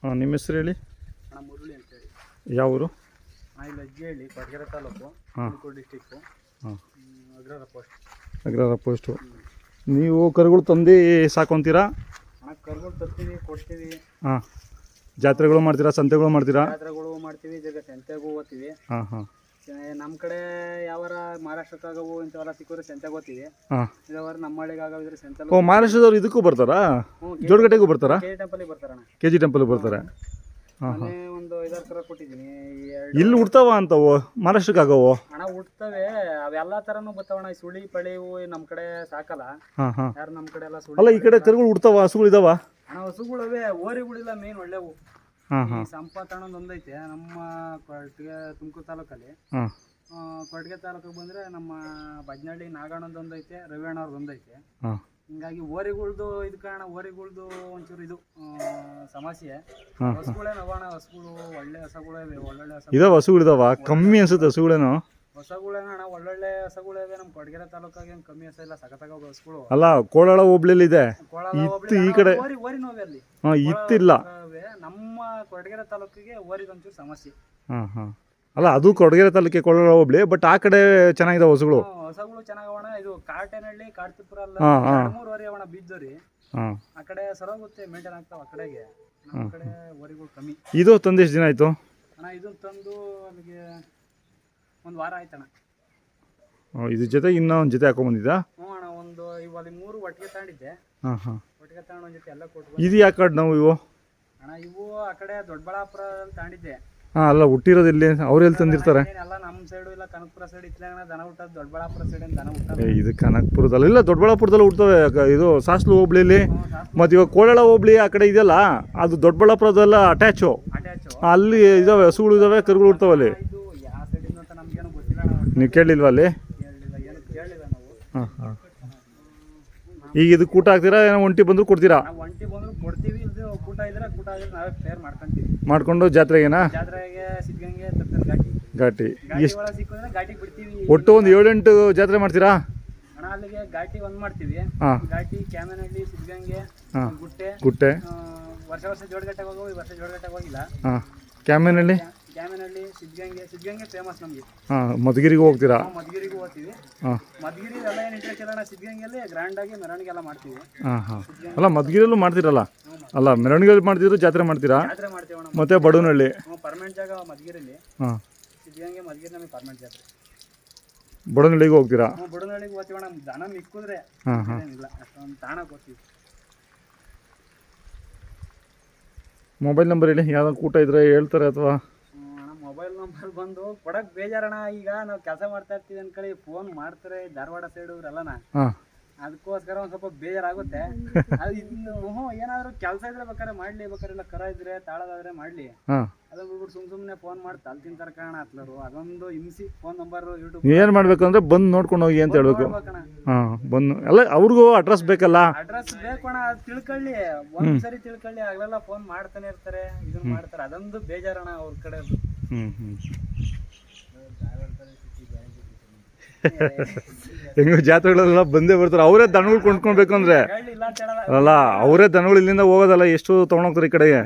ಹಾಂ, ನಿಮ್ಮ ಹೆಸರು ಹೇಳಿ. ಅಣ್ಣ ಮುರುಳಿ ಅಂತೇಳಿ. ಯಾವ ಊರು? ಇಲ್ಲಿ ಅಜ್ಜಿಹಳ್ಳಿ, ಕೊಡಗೆರೆ ತಾಲೂಕು, ತುಮಕೂರು ಡಿಸ್ಟಿಕ್ಕು. ಹಾಂ, ಅಗ್ರಹಾರ ಪೋಸ್ಟ್. ಅಗ್ರಹಾರ ಪೋಸ್ಟು. ನೀವು ಕರುಗಳು ತಂದು ಸಾಕೊಂತೀರಾ? ಅಣ್ಣ ಕರುಗಳು ತರ್ತೀವಿ, ಕೊಡ್ತೀವಿ. ಹಾಂ, ಜಾತ್ರೆಗಳು ಮಾಡ್ತೀರಾ, ಸಂತೆಗಳು ಮಾಡ್ತೀರಾ? ಜಾತ್ರೆಗಳು ಮಾಡ್ತೀವಿ, ಜಗ ಸಂತೆಗೂ ಹೋಗ್ತೀವಿ. ಹಾಂ ಹಾಂ. ನಮ್ಮ ಕಡೆ ಯಾವಾರ ಮಹಾರಾಷ್ಟ್ರಕ್ಕಾಗವು ಇಂಥವೆಲ್ಲ ಸಿಕ್ಕಿದ್ರೆ ಸಂತೆಗೆ ಹೋಗ್ತೀವಿ. ಹಾಂ, ಇದಾವಾರ ನಮ್ಮ ಹಳ್ಳಿಗೆ ಆಗೋದ್ರೆ ಸಂತೆ. ಓ, ಮಹಾರಾಷ್ಟ್ರದವ್ರು ಇದಕ್ಕೂ ಬರ್ತಾರಾ? ಜೋಡಗಟ್ಟೆಗೂ ಬರ್ತಾರಾ? ಕೆ ಟೆಂಪಲ್ಗೆ ಬರ್ತಾರಣ್ಣ. KG ಟೆಂಪಲ್ಗೆ ಬರ್ತಾರೆ. ಹಾಂ ಹಾಂ. ಒಂದು 5-6 ಕರ ಕೊಟ್ಟಿದ್ದೀನಿ. ಇಲ್ಲಿ ಹುಡ್ತಾವ ಅಂತವು ಮಹಾರಾಷ್ಟ್ರಕ್ಕೆ ಆಗವು? ಹಣ ಹುಡ್ತವೆ, ಅವೆಲ್ಲ ಥರನೂ ಬರ್ತಾವಣ್ಣ. ಸುಳಿ ಪಳಿವು ನಮ್ಮ ಕಡೆ ಸಾಕಲ್ಲ. ಹಾಂ ಹಾಂ. ಯಾರು ನಮ್ಮ ಕಡೆ ಎಲ್ಲ ಸುಳಿ. ಅಲ್ಲ, ಈ ಕಡೆ ಕರುಗಳು ಹುಡ್ತಾವ, ಹಸುಗಳು ಇದಾವ? ಹಣ ಹಸುಗಳವೆ, ಓರಿಗಳಿಲ್ಲ ಮೇನ್ ಒಳ್ಳೆವು. ಹಾಂ ಹಾಂ. ಸಂಪಾತ್ ಅನ್ನೋದು ಒಂದೈತೆ ನಮ್ಮ ಕೊಟ್ಟಿಗೆ, ತುಮಕೂರು ತಾಲೂಕಲ್ಲಿ. ಹಾಂ, ಕೊಟ್ಟಿಗೆ ತಾಲೂಕಿಗೆ ಬಂದರೆ ನಮ್ಮ ಬಜ್ನಳ್ಳಿ ನಾಗಣ್ಣಂದು ಒಂದೈತೆ, ರವಿಯಣ್ಣವ್ರದ್ದು ಒಂದೈತೆ. ಹಾಂ. ಹಿಂಗಾಗಿ ಓರಿಗಳ್ದು ಇದು ಕಾರಣ, ಓರಿಗಳ್ದು ಒಂಚೂರು ಇದು ಸಮಸ್ಯೆ. ಹಸುಗಳೇನು ಅವಣ, ಹಸುಗಳು ಒಳ್ಳೆ ಹಸುಗಳೇ, ಒಳ್ಳೊಳ್ಳೆ ಹಸು ಇದಾವ. ಹಸುಗಳಿದಾವ? ಕಮ್ಮಿ ಅನ್ಸುತ್ತೆ ಹಸುಗಳೇನು? ಹಸುಗಳೇನಣ್ಣ ಒಳ್ಳೊಳ್ಳೆ ಹಸುಗಳಿವೆ. ನಮ್ಮ ಕೊಡಗೆರೆ ತಾಲೂಕಾಗ ಏನು ಕಮ್ಮಿ ಹಸ ಇಲ್ಲ, ಸಖತ್ತಾಗ ಹಸುಗಳು. ಅಲ್ಲ, ಕೋಲಾಳ ಹೋಬ್ಳಿಲಿ ಇದೆ, ಇತ್ತು ಈ ಕಡೆ. ಓರಿ ನೋವೆ ಅಲ್ಲಿ. ಹಾಂ, ಇತ್ತಿಲ್ಲ. ನಮ್ಮ ಕೊಡಗೆರೆ ತಾಲೂಕಿಗೆ ಓರಿದ ಒಂಚೂರು ಸಮಸ್ಯೆ. ಹಾಂ ಹಾಂ. ಅಲ್ಲ, ಅದು ಕೊಡಗೆರೆ ತಾಲೂಕಿಗೆ ಕೋಲಾರ ಹೋಬ್ಳಿ, ಬಟ್ ಆ ಕಡೆ ಚೆನ್ನಾಗಿದಾವೆ ಹಸುಗಳು. ಹಸುಗಳು ಚೆನ್ನಾಗವಣ. ಇದು ಕಾಟೇನಹಳ್ಳಿ, ಕಾರ್ತಿಪುರ ಅಲ್ಲ, 2-3 ಓರಿ ಅವಣ ಬೀದ್ದೋರಿ. ಹಾಂ, ಆ ಕಡೆ ಸರೋಗುತ್ತೆ, ಮೇಂಟೈನ್ ಆಗ್ತಾವ ಆ ಕಡೆಗೆ. ನಮ್ಮ ಕಡೆ ಓರಿಗಳು ಕಮ್ಮಿ. ಇದು ತಂದು ಎಷ್ಟು ದಿನ ಆಯಿತು ಅಣ್ಣ? ಇದನ್ನ ತಂದು ಅಲ್ಲಿಗೆ 1 ವಾರ ಆಯ್ತಣ್ಣ. ಇದ್ರ ಜೊತೆ ಇನ್ನೂ ಒಂದು ಜೊತೆ ಹಾಕೊಂಬಂದಿದ್ದಾ? ಹ್ಞೂ ಅಣ್ಣ, ಒಂದು ಇವಾಗ 3 ಒಟ್ಟಿಗೆ ತಗೊಂಡಿದ್ದೆ. ಹಾಂ ಹಾಂ. ಒಟ್ಟಿಗೆ ತಗೊಂಡು ಒಂದು ಜೊತೆ ಎಲ್ಲ ಕೊಟ್ಟು. ಇದು ಯಾಕೆ ಕಾರ್ಡ್ ನಾವು ಇವು? ಅಣ್ಣ ಇವು ಆ ಕಡೆ ದೊಡ್ಡಬಳ್ಳಾಪುರದಲ್ಲಿ ತಗೊಂಡಿದ್ದೆ. ಹಾಂ, ಅಲ್ಲ, ಹುಟ್ಟಿರೋದು ಇಲ್ಲಿ, ಅವ್ರು ಎಲ್ಲಿ ತಂದಿರ್ತಾರೆ? ಎಲ್ಲ ನಮ್ಮ ಸೈಡು ಇಲ್ಲ, ಕನಕಪುರ ಸೈಡ್ ಇತ್ತಲ ದನ ಹುಟ್ಟೋದು. ದೊಡ್ಡಬಳ್ಳಾಪುರ ಸೈಡ್ ದನ ಹುಟ್ಟೋದು. ಇದು ಕನಕಪುರದಲ್ಲ, ಇಲ್ಲ ದೊಡ್ಡಬಳ್ಳಾಪುರದಲ್ಲಿ ಹುಡ್ತವೆ. ಇದು ಸಾಸ್ಲು ಹೋಬ್ಳಿಲಿ. ಮತ್ತು ಇವಾಗ ಕೋಲಾಳ ಹೋಬ್ಳಿ ಆ ಕಡೆ ಇದೆಯಲ್ಲ, ಅದು ದೊಡ್ಡಬಳ್ಳಾಪುರದೆಲ್ಲ ಅಟ್ಯಾಚು. ಅಲ್ಲಿ ಇದಾವೆ, ಹಸುಗಳು ಇದಾವೆ, ಕರುಗಳು ಹುಡ್ತಾವೆ ಅಲ್ಲಿ. ಇದು ಯಾವ ಸೈಡಿಂದ ಅಂತ ನಮಗೇನು ಗೊತ್ತಿಲ್ಲ. ನೀವು ಕೇಳಲಿಲ್ವಾ ಅಲ್ಲಿ? ಕೇಳಲಿಲ್ಲ, ಏನು ಕೇಳಿಲ್ಲ ನಾವು. ಹಾಂ ಹಾಂ. ಈಗ ಇದು ಕೂಟ ಹಾಕ್ತೀರಾ, ಏನೋ ಒಂಟಿ ಬಂದರೂ ಕೊಡ್ತೀರಾ? ನಾವು ಒಂಟಿ ಬಂದರೂ ಕೊಡ್ತೀವಿ. ಇದು ಕೂಟ ಇದ್ರೆ ನಾವೇ ಕ್ಲಿಯರ್ ಮಾಡ್ಕೊಂತೀವಿ. ಮಾಡ್ಕೊಂಡು ಜಾತ್ರೆಗೇನಾ? ಜಾತ್ರೆಗೆ ಸಿದ್ಧಗಂಗೆ ತರ್ತಾರೆ ಘಾಟಿ. ಘಾಟಿ ಎಷ್ಟು ಒಳಗೆ ಸಿಕ್ಕಿದ್ರೆ ಘಾಟಿ ಬಿಡ್ತೀವಿ. ಒಟ್ಟು ಒಂದು 7-8 ಜಾತ್ರೆ ಮಾಡ್ತೀರಾ? ಅಣ್ಣ ಅಲ್ಲಿಗೆ ಘಾಟಿ ಒಂದು ಮಾಡ್ತೀವಿ. ಹಾಂ. ಘಾಟಿ, ಕ್ಯಾಮನಹಳ್ಳಿ, ಸಿದ್ಧಗಂಗೆ, ಗುಟ್ಟೆ. ವರ್ಷ ಜೋಡಗಟ್ಟೆಗೆ ಹೋಗೋ, ಈ ವರ್ಷ ಜೋಡಗಟ್ಟೆಗೆ ಹೋಗಿಲ್ಲ. ಹಾಂ, ಕ್ಯಾಮನಹಳ್ಳಿ, ಸಿದ್ಧಗಂಗೆ ಫೇಮಸ್ ನಮಗೆ. ಹಾಂ, ಮಧುಗಿರಿಗೆ ಹೋಗ್ತೀರಾ? ಮಧುಗಿರಿಗೂ ಹೋಗ್ತೀವಿ. ಹಾಂ, ಮಧುಗಿರಿ ಎಲ್ಲ ಏನು ಇಂಟ್ರೆಸ್ಟ್ ಇಲ್ಲ. ಸಿದ್ಧಗಂಗೆಯಲ್ಲಿ ಗ್ರ್ಯಾಂಡಾಗಿ ಮೆರವಣಿಗೆ ಎಲ್ಲ ಮಾಡ್ತೀವಿ. ಹಾಂ ಹಾಂ. ಅಲ್ಲ, ಮಧುಗಿರಲ್ಲೂ ಮಾಡ್ತೀರಲ್ಲ? ಅಲ್ಲ, ಮೆರವಣಿಗೆ ಮಾಡ್ತಿದ್ರು, ಜಾತ್ರೆ ಮಾಡ್ತೀರಾ? ಜಾತ್ರೆ ಮಾಡ್ತೀವಿ ಅಣ್ಣ. ಮತ್ತೆ ಬಡವನಹಳ್ಳಿ ಪರ್ಮನೆಂಟ್ ಜಾಗ ಮಧುಗಿರಿಲಿ. ಹಾಂ, ಸಿದ್ಧಗಂಗೆ, ಮಧುಗಿರಿ ನಮಗೆ ಪರ್ಮನೆಂಟ್ ಜಾತ್ರೆ. ಬಡವನಹಳ್ಳಿಗೆ ಹೋಗ್ತೀರಾ? ಬಡವನಹಳ್ಳಿಗೆ ಹೋಗ್ತೀವಿ ಅಣ್ಣ. ದನ ಮಿಕ್ಕಿದ್ರೆ ಹಾಂ ಹಾಂ. ಏನಿಲ್ಲ, ಅಷ್ಟೊಂದು ತಾಣಕ್ಕೆ ಹೋಗ್ತೀವಿ. ಮೊಬೈಲ್ ನಂಬರ್ ಹೇಳಿ, ಯಾವ್ದಾದ್ರು ಕೂಟ ಇದ್ರೆ ಹೇಳ್ತಾರೆ ಅಥವಾ? ಅಣ್ಣ ಮೊಬೈಲ್ ನಂಬರ್ ಬಂದು ಕೊಡಕ್ಕೆ ಬೇಜಾರಣ್ಣ. ಈಗ ನಾವು ಕೆಲಸ ಮಾಡ್ತಾ ಇರ್ತೀವಿ ಅನ್ಕೊಳ್ಳಿ, ಫೋನ್ ಮಾಡ್ತಾರೆ ಧಾರವಾಡ ಸೈಡ್ ಇವ್ರೆಲ್ಲನ. ಹಾಂ, ಅದಕ್ಕೋಸ್ಕರ ಒಂದು ಸ್ವಲ್ಪ ಬೇಜಾರಾಗುತ್ತೆ. ಅದು ಏನಾದರೂ ಕೆಲಸ ಇದ್ರೆ ಬೇಕಾದ್ರೆ ಮಾಡಲಿ, ಬೇಕಾದ್ರೆ ಇಲ್ಲ ಕರ ಇದ್ರೆ ತಾಳದಾದ್ರೆ ಮಾಡಲಿ. ಹಾಂ, ಅದನ್ನ ಬಿಟ್ಬಿಟ್ಟು ಸುಮ್ಮನೆ ಫೋನ್ ಮಾಡಿ ತಲೆ ತಿಂತಾರೆ ಕಾರಣ ಹತ್ಲರು. ಅದೊಂದು ಹಿಂಸಿ. ಫೋನ್ ನಂಬರ್ ಯೂಟ್ಯೂಬ್ ಏನು ಮಾಡಬೇಕಂದ್ರೆ ಬಂದು ನೋಡ್ಕೊಂಡು ಹೋಗಿ ಅಂತ ಹೇಳ್ಬೇಕು. ಹಾಂ, ಬಂದು ಅಲ್ಲ, ಅವ್ರಿಗೂ ಅಡ್ರೆಸ್ ಬೇಕಲ್ಲ? ಅಡ್ರೆಸ್ ಬೇಕು ಅಣ್ಣ, ಅದು ತಿಳ್ಕೊಳ್ಳಿ. ಒಂದ್ಸರಿ ತಿಳ್ಕೊಳ್ಳಿ, ಆಗಲೆಲ್ಲ ಫೋನ್ ಮಾಡ್ತಾನೆ ಇರ್ತಾರೆ, ಇದನ್ನ ಮಾಡ್ತಾರೆ. ಅದೊಂದು ಬೇಜಾರಣ್ಣ ಅವ್ರ ಕಡೆ. ಹ್ಞೂ ಹ್ಞೂ. ಹೆಂಗೋ ಜಾತ್ರೆಗಳೆಲ್ಲ ಬಂದೇ ಬರ್ತಾರೆ. ಅವರೇ ದನಗಳು ಕೊಂಡ್ಕೊಳ್ಬೇಕು ಅಂದರೆ ಅಲ್ಲ, ಅವರೇ ದನಗಳು ಇಲ್ಲಿಂದ ಹೋಗೋದಲ್ಲ, ಎಷ್ಟು ತೊಗೊಂಡೋಗ್ತಾರೆ ಈ ಕಡೆಗೆ.